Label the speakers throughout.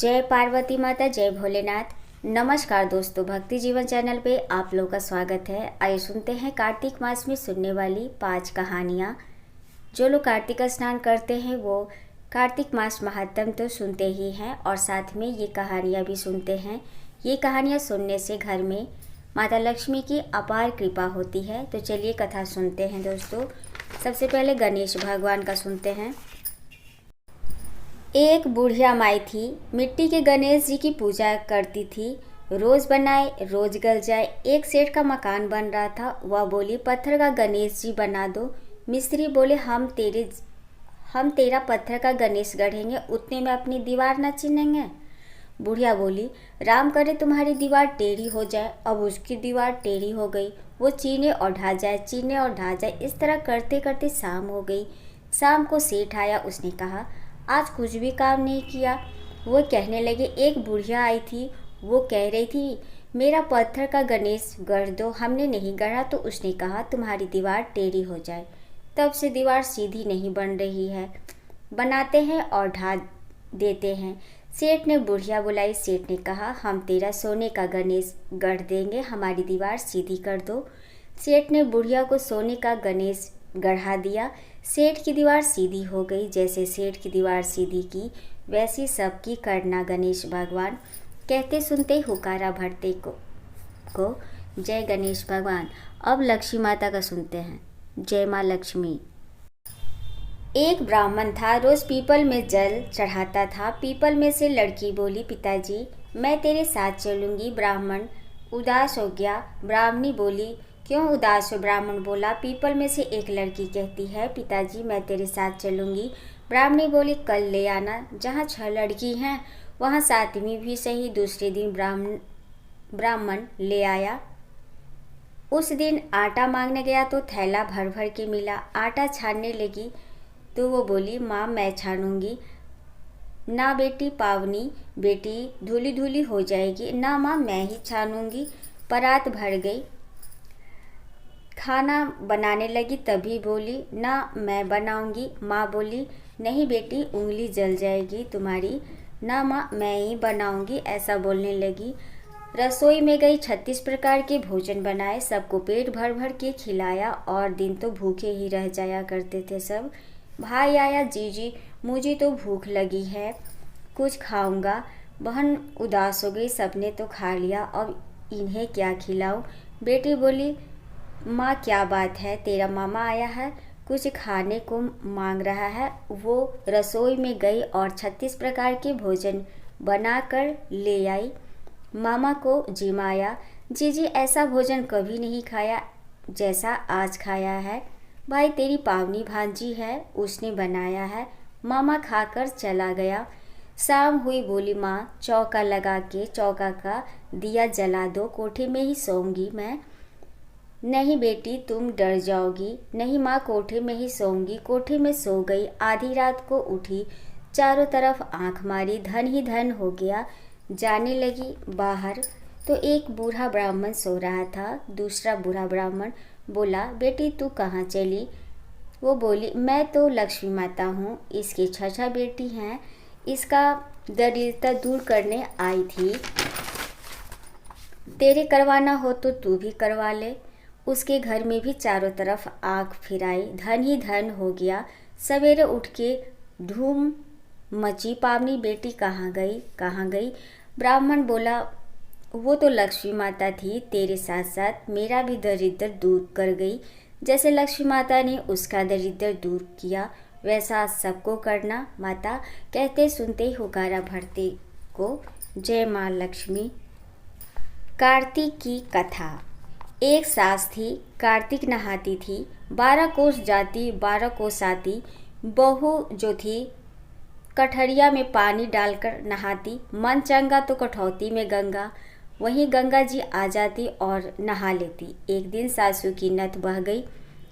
Speaker 1: जय पार्वती माता, जय भोलेनाथ। नमस्कार दोस्तों, भक्ति जीवन चैनल पे आप लोगों का स्वागत है। आइए सुनते हैं कार्तिक मास में सुनने वाली 5 कहानियाँ। जो लोग कार्तिक स्नान करते हैं वो कार्तिक मास महात्म तो सुनते ही हैं और साथ में ये कहानियाँ भी सुनते हैं। ये कहानियाँ सुनने से घर में माता लक्ष्मी की अपार कृपा होती है। तो चलिए कथा सुनते हैं दोस्तों। सबसे पहले गणेश भगवान का सुनते हैं। एक बुढ़िया माई थी, मिट्टी के गणेश जी की पूजा करती थी। रोज बनाए रोज गल जाए। एक सेठ का मकान बन रहा था। वह बोली, पत्थर का गणेश जी बना दो। मिस्त्री बोले, हम तेरा पत्थर का गणेश गढ़ेंगे, उतने में अपनी दीवार न चिनेंगे। बुढ़िया बोली, राम करे तुम्हारी दीवार टेढ़ी हो जाए। अब उसकी दीवार टेढ़ी हो गई। वो चीने और ढा जाए, चीने और ढा जाए। इस तरह करते करते शाम हो गई। शाम को सेठ आया। उसने कहा, आज कुछ भी काम नहीं किया। वो कहने लगे, एक बुढ़िया आई थी, वो कह रही थी मेरा पत्थर का गणेश गढ़ दो। हमने नहीं गढ़ा तो उसने कहा तुम्हारी दीवार टेढ़ी हो जाए। तब से दीवार सीधी नहीं बन रही है। बनाते हैं और ढा देते हैं। सेठ ने बुढ़िया बुलाई। सेठ ने कहा, हम तेरा सोने का गणेश गढ़ देंगे, हमारी दीवार सीधी कर दो। सेठ ने बुढ़िया को सोने का गणेश गढ़ा दिया। सेठ की दीवार सीधी हो गई। जैसे सेठ की दीवार सीधी की वैसी सबकी करना गणेश भगवान। कहते सुनते ही हुकारा भरते को जय गणेश भगवान। अब लक्ष्मी माता का सुनते हैं। जय माँ लक्ष्मी। एक ब्राह्मण था, रोज पीपल में जल चढ़ाता था। पीपल में से लड़की बोली, पिताजी मैं तेरे साथ चलूंगी। ब्राह्मण उदास हो गया। ब्राह्मणी बोली, क्यों उदास हो? ब्राह्मण बोला, पीपल में से एक लड़की कहती है पिताजी मैं तेरे साथ चलूंगी। ब्राह्मणी बोली, कल ले आना। जहाँ 6 लड़की हैं वहाँ 7वीं भी सही। दूसरे दिन ब्राह्मण ले आया। उस दिन आटा मांगने गया तो थैला भर भर के मिला। आटा छानने लगी तो वो बोली, माँ मैं छानूंगी। ना बेटी पावनी, बेटी धूली धूली हो जाएगी। ना माँ मैं ही छानूंगी। परात भर गई। खाना बनाने लगी तभी बोली, ना मैं बनाऊंगी। माँ बोली, नहीं बेटी उंगली जल जाएगी तुम्हारी। ना माँ मैं ही बनाऊंगी। ऐसा बोलने लगी। रसोई में गई, 36 प्रकार के भोजन बनाए, सबको पेट भर भर के खिलाया। और दिन तो भूखे ही रह जाया करते थे सब। भाई आया, जीजी मुझे तो भूख लगी है, कुछ खाऊंगा। बहन उदास हो गई, सबने तो खा लिया, अब इन्हें क्या खिलाऊं। बेटी बोली, माँ क्या बात है, तेरा मामा आया है, कुछ खाने को मांग रहा है। वो रसोई में गई और 36 प्रकार के भोजन बनाकर ले आई। मामा को जिमाया, जीजी ऐसा भोजन कभी नहीं खाया जैसा आज खाया है। भाई तेरी पावनी भांजी है, उसने बनाया है। मामा खाकर चला गया। शाम हुई, बोली माँ चौका लगा के चौका का दिया जला दो, कोठे में ही सोऊंगी मैं। नहीं बेटी तुम डर जाओगी। नहीं माँ कोठे में ही सोऊंगी। कोठे में सो गई। आधी रात को उठी, चारों तरफ आंख मारी, धन ही धन हो गया। जाने लगी बाहर तो एक बूढ़ा ब्राह्मण सो रहा था। दूसरा बूढ़ा ब्राह्मण बोला, बेटी तू कहाँ चली? वो बोली, मैं तो लक्ष्मी माता हूँ, इसकी 6 बेटी हैं, इसका दरिद्रता दूर करने आई थी। तेरे करवाना हो तो तू भी करवा ले। उसके घर में भी चारों तरफ आग फिराई, धन ही धन हो गया। सवेरे उठ के धूम मची, पावनी बेटी कहाँ गई कहाँ गई? ब्राह्मण बोला, वो तो लक्ष्मी माता थी, तेरे साथ साथ मेरा भी दरिद्र दूर कर गई। जैसे लक्ष्मी माता ने उसका दरिद्र दूर किया वैसा सबको करना माता। कहते सुनते ही हुकारा भरते को जय माँ लक्ष्मी। कार्तिक की कथा। एक सास थी, कार्तिक नहाती थी। 12 कोस जाती 12 कोस आती। बहू जो थी कठरिया में पानी डालकर नहाती। मन चंगा तो कठौती में गंगा, वहीं गंगा जी आ जाती और नहा लेती। एक दिन सासू की नथ बह गई।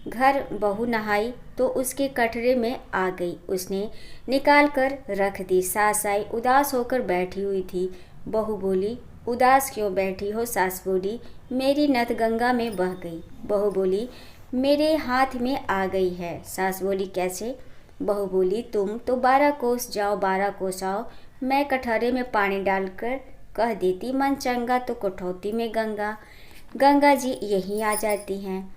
Speaker 1: घर बहू नहाई तो उसके कटरे में आ गई। उसने निकाल कर रख दी। सास आई, उदास होकर बैठी हुई थी। बहू बोली, उदास क्यों बैठी हो? सास बोली, मेरी नथ गंगा में बह गई। बहू बोली, मेरे हाथ में आ गई है। सास बोली, कैसे? बहू बोली, तुम तो 12 कोस जाओ 12 कोस आओ, मैं कटहरे में पानी डालकर कह देती मन चंगा तो कटौती में गंगा, गंगा जी यहीं आ जाती हैं,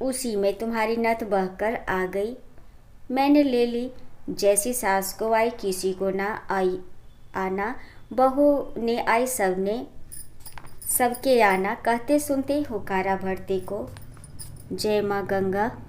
Speaker 1: उसी में तुम्हारी नथ बहकर आ गई। मैंने ले ली, जैसी सास को आई किसी को ना आई आना, बहू ने आई सबने सबके आना, कहते सुनते हुकारा भरते को। जय माँ गंगा।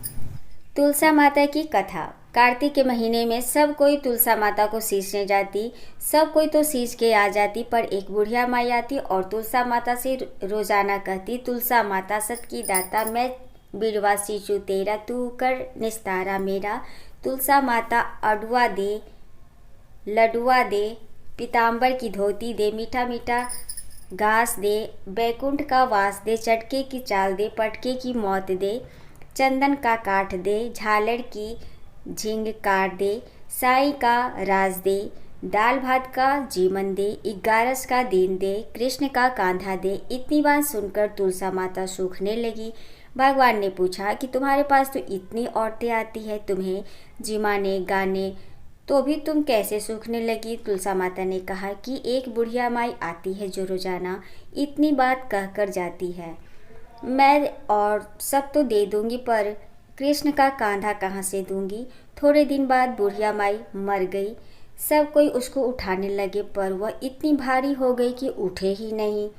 Speaker 1: तुलसा माता की कथा। कार्तिक के महीने में सब कोई तुलसा माता को सींचने जाती, सब कोई तो सींच के आ जाती, पर एक बुढ़िया माई आती और तुलसा माता से रोजाना कहती, तुलसा माता सत की दाता, मैं बिरवा सींचू तेरा, तू कर निस्तारा मेरा। तुलसा माता अडुआ दे, लडुआ दे, पीताम्बर की धोती दे, मीठा मीठा घास दे, बैकुंठ का वास दे, चटके की चाल दे, पटके की मौत दे, चंदन का काठ दे, झालर की झिंग काट दे, साई का राज दे, दाल भात का जीवन दे, 11 का दिन दे, कृष्ण का कांधा दे। इतनी बात सुनकर तुलसा माता सूखने लगी। भगवान ने पूछा कि तुम्हारे पास तो इतनी औरतें आती है तुम्हें जिमाने गाने, तो भी तुम कैसे सूखने लगी? तुलसा माता ने कहा कि एक बुढ़िया माई आती है जो रोजाना इतनी बात कहकर जाती है, मैं और सब तो दे दूंगी, पर कृष्ण का कांधा कहाँ से दूंगी। थोड़े दिन बाद बुढ़िया माई मर गई। सब कोई उसको उठाने लगे, पर वह इतनी भारी हो गई कि उठे ही नहीं।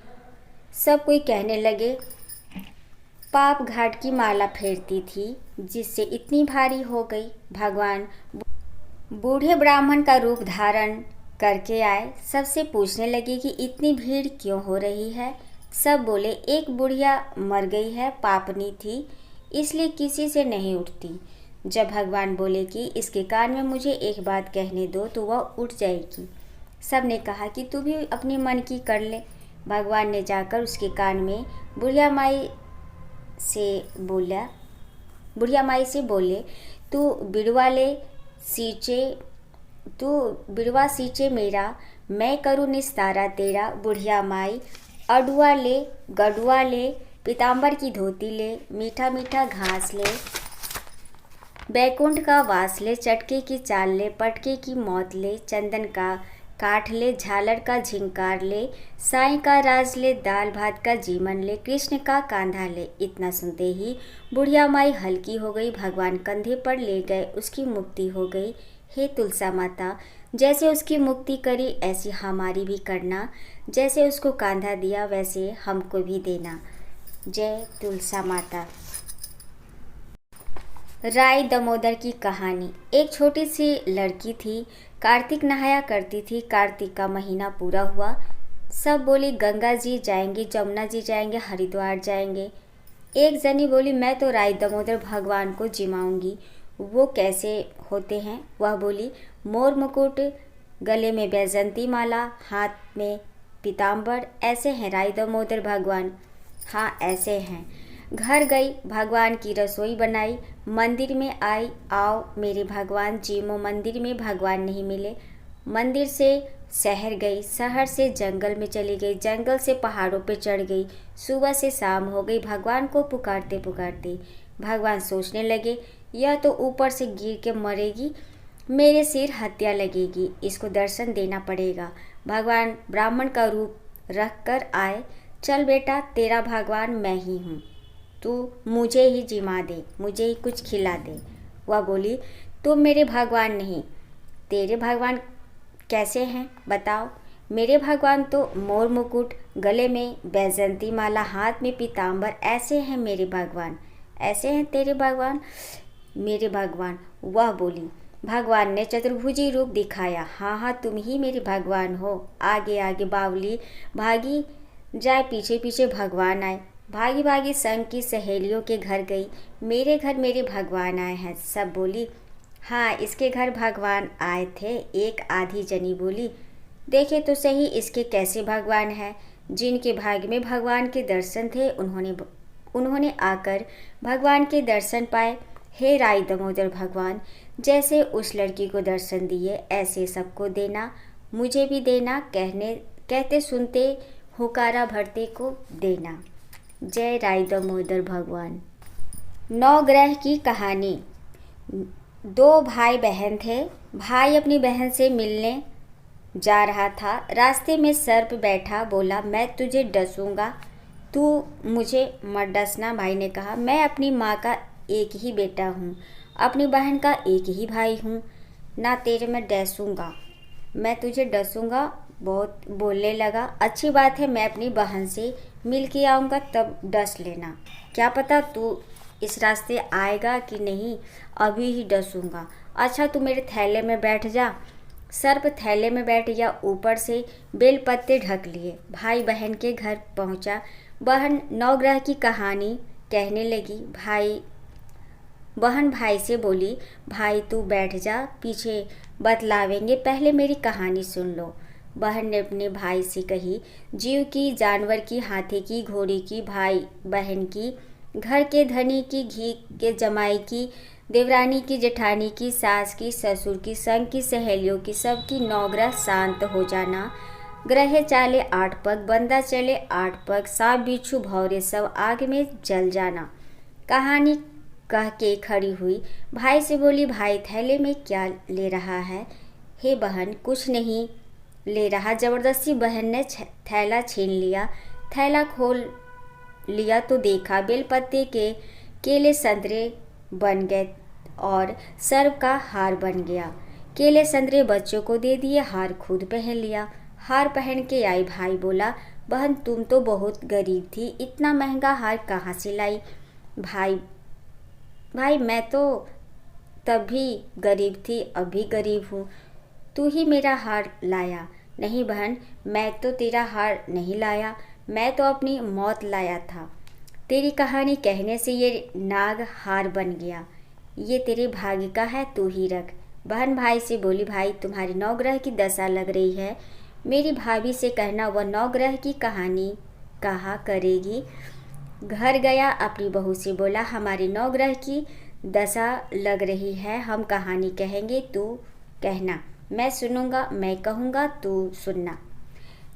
Speaker 1: सब कोई कहने लगे, पाप घाट की माला फेरती थी जिससे इतनी भारी हो गई। भगवान बूढ़े ब्राह्मण का रूप धारण करके आए, सबसे पूछने लगे कि इतनी भीड़ क्यों हो रही है। सब बोले, एक बुढ़िया मर गई है, पापनी थी, इसलिए किसी से नहीं उठती। जब भगवान बोले कि इसके कान में मुझे एक बात कहने दो तो वह उठ जाएगी। सब ने कहा कि तू भी अपनी मन की कर ले। भगवान ने जाकर उसके कान में बुढ़िया माई से बोले, तू बिड़वा सींचे मेरा, मैं करूँ निस्तारा तेरा। बुढ़िया माई अडुआ ले, गडुआ ले, पीताम्बर की धोती ले, मीठा मीठा घास ले, बैकुंठ का वास ले, चटके की चाल ले, पटके की मौत ले, चंदन का काठ ले, झालर का झिंकार ले, साईं का राज ले, दाल भात का जीवन ले, कृष्ण का कांधा ले। इतना सुनते ही बुढ़िया माई हल्की हो गई। भगवान कंधे पर ले गए, उसकी मुक्ति हो गई। हे तुलसा माता, जैसे उसकी मुक्ति करी ऐसी हमारी भी करना, जैसे उसको कांधा दिया वैसे हमको भी देना। जय तुलसा माता। राय दामोदर की कहानी। एक छोटी सी लड़की थी, कार्तिक नहाया करती थी। कार्तिक का महीना पूरा हुआ, सब बोली गंगा जी जाएंगे, जमुना जी जाएंगे, हरिद्वार जाएंगे। एक जनी बोली, मैं तो राय दामोदर भगवान को जिमाऊंगी। वो कैसे होते हैं? वह बोली, मोर मुकुट, गले में बैजंती माला, हाथ में पीताम्बर, ऐसे हैं राय दामोदर भगवान। हाँ ऐसे हैं। घर गई, भगवान की रसोई बनाई, मंदिर में आई, आओ मेरे भगवान जिमो। मंदिर में भगवान नहीं मिले। मंदिर से शहर गई, शहर से जंगल में चली गई, जंगल से पहाड़ों पे चढ़ गई। सुबह से शाम हो गई भगवान को पुकारते पुकारते। भगवान सोचने लगे, यह तो ऊपर से गिर के मरेगी, मेरे सिर हत्या लगेगी, इसको दर्शन देना पड़ेगा। भगवान ब्राह्मण का रूप रख कर आए। चल बेटा, तेरा भगवान मैं ही हूँ, तू मुझे ही जिमा दे, मुझे ही कुछ खिला दे। वह बोली, तुम मेरे भगवान नहीं, तेरे भगवान कैसे हैं बताओ। मेरे भगवान तो मोर मुकुट, गले में बैजंती माला, हाथ में पीताम्बर, ऐसे हैं मेरे भगवान। ऐसे हैं तेरे भगवान? मेरे भगवान। वह बोली, भगवान ने चतुर्भुजी रूप दिखाया। हाँ हाँ, तुम ही मेरे भगवान हो। आगे आगे बावली भागी जाए, पीछे पीछे भगवान आए। भागी भागी संग की सहेलियों के घर गई, मेरे घर मेरे भगवान आए हैं। सब बोली, हाँ इसके घर भगवान आए थे। एक आधी जनी बोली, देखे तो सही इसके कैसे भगवान हैं। जिनके भाग्य में भगवान के दर्शन थे उन्होंने आकर भगवान के दर्शन पाए। हे राय दामोदर भगवान, जैसे उस लड़की को दर्शन दिए ऐसे सबको देना, मुझे भी देना। कहते सुनते हुकारा भरते को देना। जय राय दामोदर भगवान। नवग्रह की कहानी। 2 भाई बहन थे। भाई अपनी बहन से मिलने जा रहा था। रास्ते में सर्प बैठा, बोला मैं तुझे डसूंगा, तू मुझे मत डसना। भाई ने कहा मैं अपनी माँ का एक ही बेटा हूँ, अपनी बहन का एक ही भाई हूँ, ना तेरे में डसूंगा, मैं तुझे डसूंगा। बहुत बोलने लगा, अच्छी बात है, मैं अपनी बहन से मिल के आऊँगा तब डस लेना, क्या पता तू इस रास्ते आएगा कि नहीं, अभी ही डसूंगा। अच्छा तू मेरे थैले में बैठ जा। सर्प थैले में बैठ गया, ऊपर से बेल पत्ते ढक लिए। भाई बहन के घर पहुंचा। बहन नवग्रह की कहानी कहने लगी। बहन भाई से बोली, भाई तू बैठ जा, पीछे बतलावेंगे, पहले मेरी कहानी सुन लो। बहन ने अपने भाई से कही, जीव की, जानवर की, हाथी की, घोड़ी की, भाई बहन की, घर के धनी की, घी के जमाई की, देवरानी की, जेठानी की, सास की, ससुर की, संग की, सहेलियों की, सबकी नौग्रह शांत हो जाना। ग्रह चाले 8 पग, बंदा चले 8 पग, सांप बिच्छू भौरे सब आग में जल जाना। कहानी कह के खड़ी हुई। भाई से बोली, भाई थैले में क्या ले रहा है? हे बहन कुछ नहीं ले रहा। जबरदस्ती बहन ने थैला छीन लिया। थैला खोल लिया तो देखा बेलपत्ते के केले संतरे बन गए और सर्प का हार बन गया। केले संतरे बच्चों को दे दिए, हार खुद पहन लिया। हार पहन के आई। भाई बोला, बहन तुम तो बहुत गरीब थी, इतना महंगा हार कहाँ से लाई? भाई मैं तो तब भी गरीब थी, अब भी गरीब हूँ, तू ही मेरा हार लाया। नहीं बहन, मैं तो तेरा हार नहीं लाया, मैं तो अपनी मौत लाया था। तेरी कहानी कहने से ये नाग हार बन गया, ये तेरे भाग्य का है, तू ही रख। बहन भाई से बोली, भाई तुम्हारी नवग्रह की दशा लग रही है, मेरी भाभी से कहना वह नवग्रह की कहानी कहा करेगी। घर गया, अपनी बहू से बोला, हमारी नवग्रह की दशा लग रही है, हम कहानी कहेंगे, तू कहना, मैं सुनूंगा, मैं कहूँगा तू सुनना।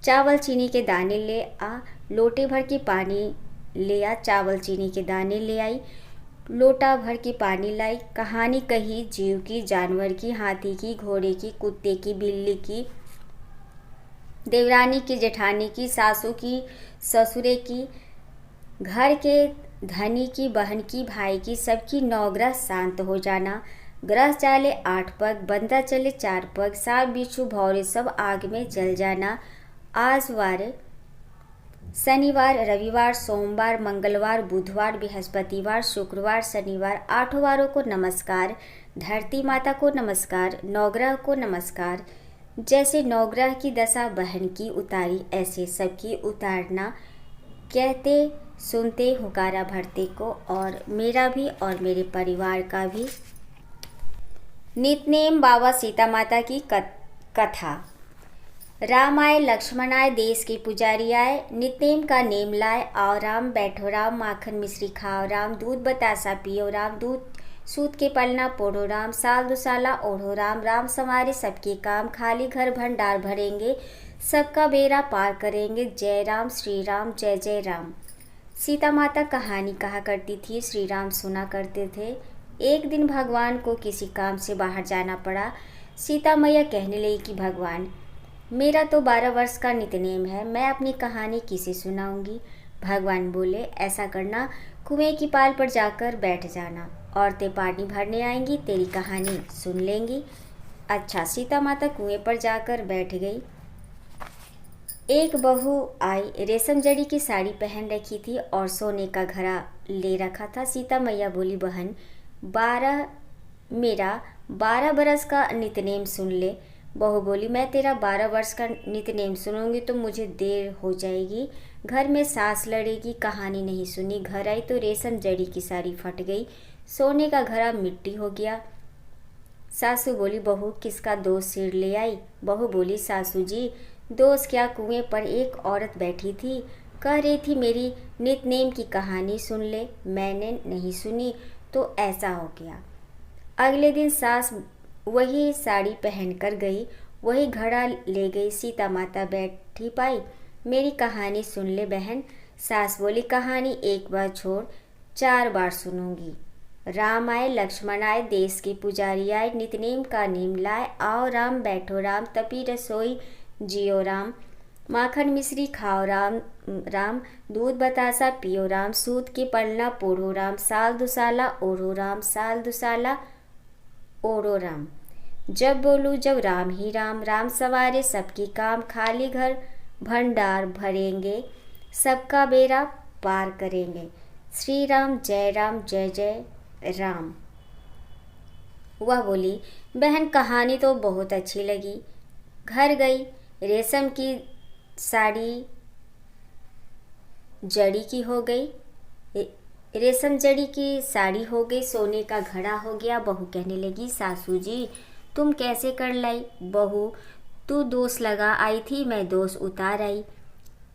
Speaker 1: चावल चीनी के दाने ले आ, लोटे भर के पानी ले आ। चावल चीनी के दाने ले आई, लोटा भर के पानी लाई। कहानी कही, जीव की, जानवर की, हाथी की, घोड़े की, कुत्ते की, बिल्ली की, देवरानी की, जेठानी की, सासू की, ससुरे की, घर के धनी की, बहन की, भाई की, सबकी नौग्रह शांत हो जाना। ग्रह चाले 8 पग, बंदा चले 4 पग, सांप बिच्छू भौरे सब आग में जल जाना। आज वार शनिवार, रविवार, सोमवार, मंगलवार, बुधवार, बृहस्पतिवार, शुक्रवार, शनिवार, 8 वारों को नमस्कार। धरती माता को नमस्कार, नवग्रह को नमस्कार। जैसे नवग्रह की दशा बहन की उतारी, ऐसे सबकी उतारना। कहते सुनते हुकारा भरते को, और मेरा भी और मेरे परिवार का भी। नितनेम बाबा सीता माता की कथा। राम आए, लक्ष्मण आए, देश के पुजारी आए, नितनेम का नेम लाए। आओ राम, बैठो राम, माखन मिश्री खाओ राम, दूध बतासा पियो राम, दूध सूत के पलना पोढ़ो राम, साल दुसाला ओढ़ो राम, राम संवारे सबके काम, खाली घर भंडार भरेंगे, सबका बेड़ा पार करेंगे। जय राम, श्री राम, जय जय राम। सीता माता कहानी कहा करती थी, श्री राम सुना करते थे। एक दिन भगवान को किसी काम से बाहर जाना पड़ा। सीता मैया कहने लगी कि भगवान, मेरा तो 12 वर्ष का नितनेम है, मैं अपनी कहानी किसे सुनाऊंगी? भगवान बोले, ऐसा करना, कुएं की पाल पर जाकर बैठ जाना, औरतें पानी भरने आएंगी, तेरी कहानी सुन लेंगी। अच्छा, सीता माता कुएं पर जाकर बैठ गई। एक बहू आई, रेशम जड़ी की साड़ी पहन रखी थी और सोने का घड़ा ले रखा था। सीता मैया बोली, बहन मेरा 12 बरस का नितनेम सुन ले। बहू बोली, मैं तेरा 12 वर्ष का नितनेम सुनूंगी तो मुझे देर हो जाएगी, घर में सास लड़ेगी, कहानी नहीं सुनी। घर आई तो रेशम जड़ी की साड़ी फट गई, सोने का घड़ा मिट्टी हो गया। सासू बोली, बहू किसका दोष सिर ले आई? बहू बोली, सासू जी दोष क्या, कुएं पर एक औरत बैठी थी, कह रही थी मेरी नितनेम की कहानी सुन ले, मैंने नहीं सुनी तो ऐसा हो गया। अगले दिन सास वही साड़ी पहनकर गई, वही घड़ा ले गई। सीता माता बैठी पाई, मेरी कहानी सुन ले बहन। सास बोली, कहानी एक बार छोड़ 4 बार सुनूंगी। राम आए लक्ष्मण आए देश के पुजारी आए, नित नेम का नेम लाए, आओ राम बैठो राम तपी रसोई जियो राम, माखन मिश्री खाओ राम राम, दूध बतासा पियो राम, सूत के पलना पोढ़ो राम, साल दुसाला ओढ़ो राम, साल दुसाला ओढ़ो राम। जब बोलूँ जब राम ही राम, राम सवारे सबकी काम, खाली घर भंडार भरेंगे, सबका बेड़ा पार करेंगे। श्री राम जय जय राम। वह बोली, बहन कहानी तो बहुत अच्छी लगी। घर गई, रेशम की साड़ी जड़ी की हो गई, रेशम जड़ी की साड़ी हो गई, सोने का घड़ा हो गया। बहू कहने लगी, सासू जी तुम कैसे कर लाई? बहू, तू दोष लगा आई थी, मैं दोष उतार आई।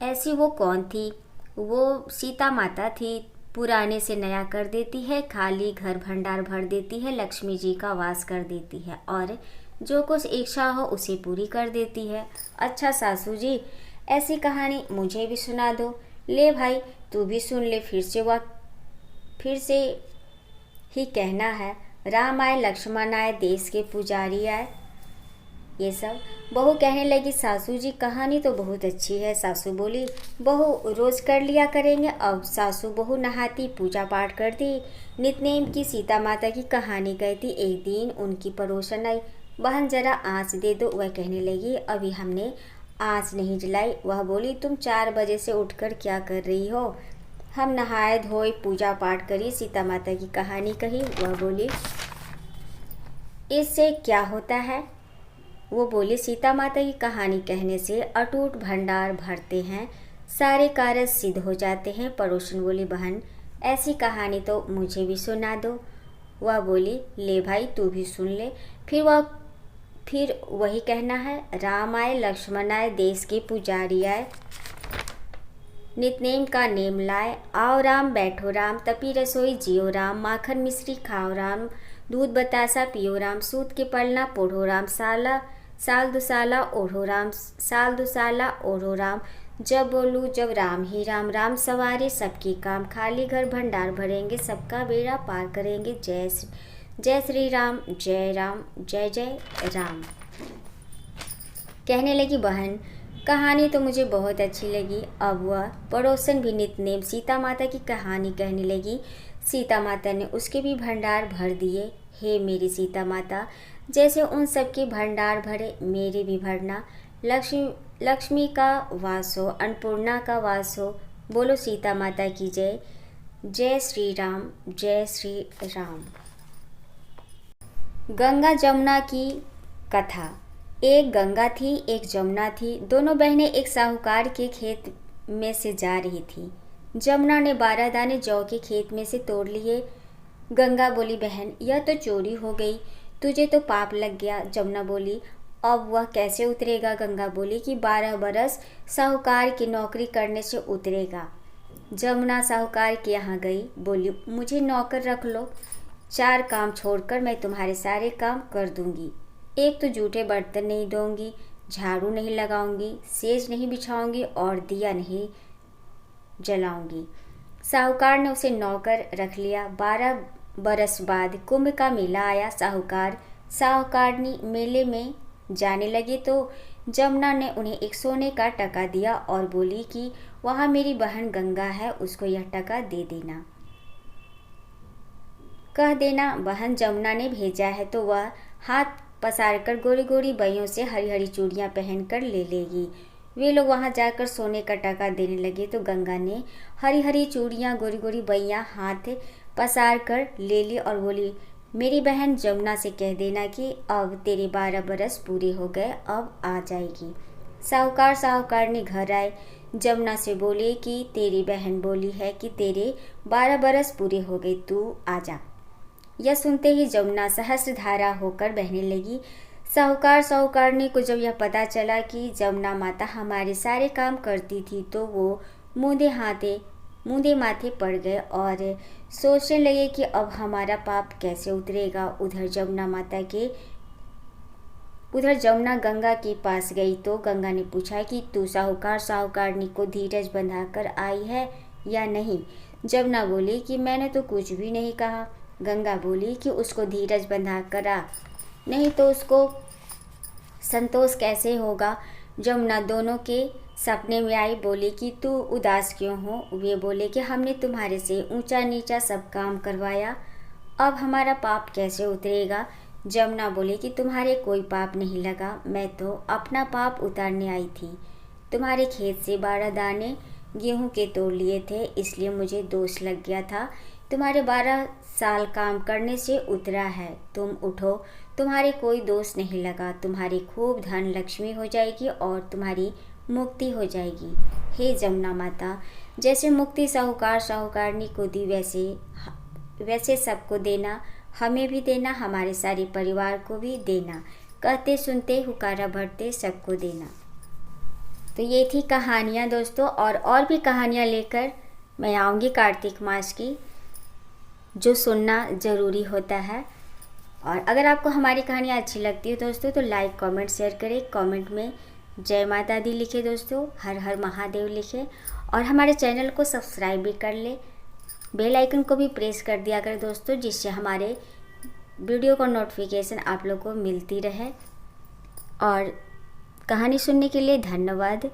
Speaker 1: ऐसी वो कौन थी? वो सीता माता थी, पुराने से नया कर देती है, खाली घर भंडार भर देती है, लक्ष्मी जी का वास कर देती है और जो कुछ इच्छा हो उसे पूरी कर देती है। अच्छा सासू जी, ऐसी कहानी मुझे भी सुना दो। ले भाई तू भी सुन ले। फिर से ही कहना है, राम आए लक्ष्मण आए देश के पुजारी आए, ये सब। बहू कहने लगी, सासू जी कहानी तो बहुत अच्छी है। सासू बोली, बहू रोज कर लिया करेंगे। अब सासू बहू नहाती, पूजा पाठ करती, नितनेम की सीता माता की कहानी कहती। एक दिन उनकी पड़ोसन आई, बहन जरा आँच दे दो। वह कहने लगी, अभी हमने आँच नहीं जलाई। वह बोली, तुम 4 बजे से उठकर क्या कर रही हो? हम नहाए धोए, पूजा पाठ करी, सीता माता की कहानी कही। वह बोली, इससे क्या होता है? वो बोली, सीता माता की कहानी कहने से अटूट भंडार भरते हैं, सारे कार्य सिद्ध हो जाते हैं। पड़ोसन बोली, बहन ऐसी कहानी तो मुझे भी सुना दो। वह बोली, ले भाई तू भी सुन ले। फिर वही कहना है, राम आए लक्ष्मण आए देश के पुजारी आए, नितनेम का नेम लाए, आओ राम बैठो राम तपी रसोई जियो राम, माखन मिश्री खाओ राम, दूध बतासा पियो राम, सूत के पलना पोढ़ो राम, साल दुसाला ओढ़ो राम, साल दुसाला ओढ़ो राम। जब बोलूँ जब राम ही राम, राम सवारे सबके काम, खाली घर भंडार भरेंगे, सबका बेड़ा पार करेंगे। जय श्री राम जय जय राम। कहने लगी, बहन कहानी तो मुझे बहुत अच्छी लगी। अब वह पड़ोसन भी नितनेम सीता माता की कहानी कहने लगी। सीता माता ने उसके भी भंडार भर दिए। हे मेरी सीता माता, जैसे उन सबके भंडार भरे, मेरे भी भरना। लक्ष्मी का वास हो, अन्नपूर्णा का वास हो। बोलो सीता माता की जय। जय श्री राम। गंगा जमुना की कथा। एक गंगा थी, एक जमुना थी। दोनों बहनें एक साहूकार के खेत में से जा रही थी। जमुना ने 12 दाने जौ के खेत में से तोड़ लिए। गंगा बोली, बहन यह तो चोरी हो गई, तुझे तो पाप लग गया। जमुना बोली, अब वह कैसे उतरेगा? गंगा बोली कि 12 बरस साहूकार की नौकरी करने से उतरेगा। जमुना साहूकार के यहाँ गई, बोली, मुझे नौकर रख लो, 4 काम छोड़कर मैं तुम्हारे सारे काम कर दूंगी। एक तो जूठे बर्तन नहीं धोऊंगी, झाड़ू नहीं लगाऊंगी, सेज नहीं बिछाऊंगी और दिया नहीं जलाऊंगी। साहूकार ने उसे नौकर रख लिया। 12 बरस बाद कुंभ का मेला आया। साहूकारनी मेले में जाने लगे तो जमुना ने उन्हें एक सोने का टका दिया और बोली कि वहाँ मेरी बहन गंगा है, उसको यह टका दे देना, कह देना बहन जमुना ने भेजा है तो वह हाथ पसारकर गोरी गोरी बइयों से हरी हरी चूड़ियाँ पहनकर ले लेगी। वे लोग वहाँ जाकर सोने का टका देने लगे तो गंगा ने हरी हरी चूड़ियाँ गोरी गोरी बइयाँ हाथ पसार कर ले ली और बोली, मेरी बहन जमुना से कह देना कि अब तेरे 12 बरस पूरे हो गए, अब आ जाएगी। साहूकारनी घर आए। जमुना से बोले कि तेरी बहन बोली है कि तेरे 12 बरस पूरे हो गए, तू आ जा। यह सुनते ही जमुना सहस्त्रधारा होकर बहने लगी। साहूकारनी को जब यह पता चला कि जमुना माता हमारे सारे काम करती थी तो वो मूंदे माथे पड़ गए और सोचने लगे कि अब हमारा पाप कैसे उतरेगा। उधर जमुना गंगा के पास गई तो गंगा ने पूछा कि तू साहूकारनी को धीरज बंधाकर आई है या नहीं। जमुना बोली कि मैंने तो कुछ भी नहीं कहा। गंगा बोली कि उसको धीरज बंधा कर आ, नहीं तो उसको संतोष कैसे होगा। जमुना दोनों के सपने में आई, बोली कि तू उदास क्यों हो। वे बोले कि हमने तुम्हारे से ऊंचा नीचा सब काम करवाया, अब हमारा पाप कैसे उतरेगा। जमुना बोली कि तुम्हारे कोई पाप नहीं लगा, मैं तो अपना पाप उतारने आई थी। तुम्हारे खेत से 12 दाने गेहूं के तोड़ लिए थे, इसलिए मुझे दोष लग गया था। तुम्हारे 12 साल काम करने से उतरा है, तुम उठो, तुम्हारे कोई दोष नहीं लगा। तुम्हारी खूब धन लक्ष्मी हो जाएगी और तुम्हारी मुक्ति हो जाएगी। हे जमुना माता, जैसे मुक्ति साहूकार साहूकारनी को दी वैसे सबको देना, हमें भी देना, हमारे सारे परिवार को भी देना। कहते सुनते हुकारा भरते सबको देना। तो ये थी कहानियाँ दोस्तों, और भी कहानियाँ लेकर मैं आऊँगी कार्तिक मास की, जो सुनना ज़रूरी होता है। और अगर आपको हमारी कहानियाँ अच्छी लगती है दोस्तों तो लाइक कमेंट शेयर करें। कमेंट में जय माता दी लिखे दोस्तों, हर हर महादेव लिखे, और हमारे चैनल को सब्सक्राइब भी कर ले, बेल आइकन को भी प्रेस कर दिया करें दोस्तों, जिससे हमारे वीडियो का नोटिफिकेशन आप लोग को मिलती रहे। और कहानी सुनने के लिए धन्यवाद।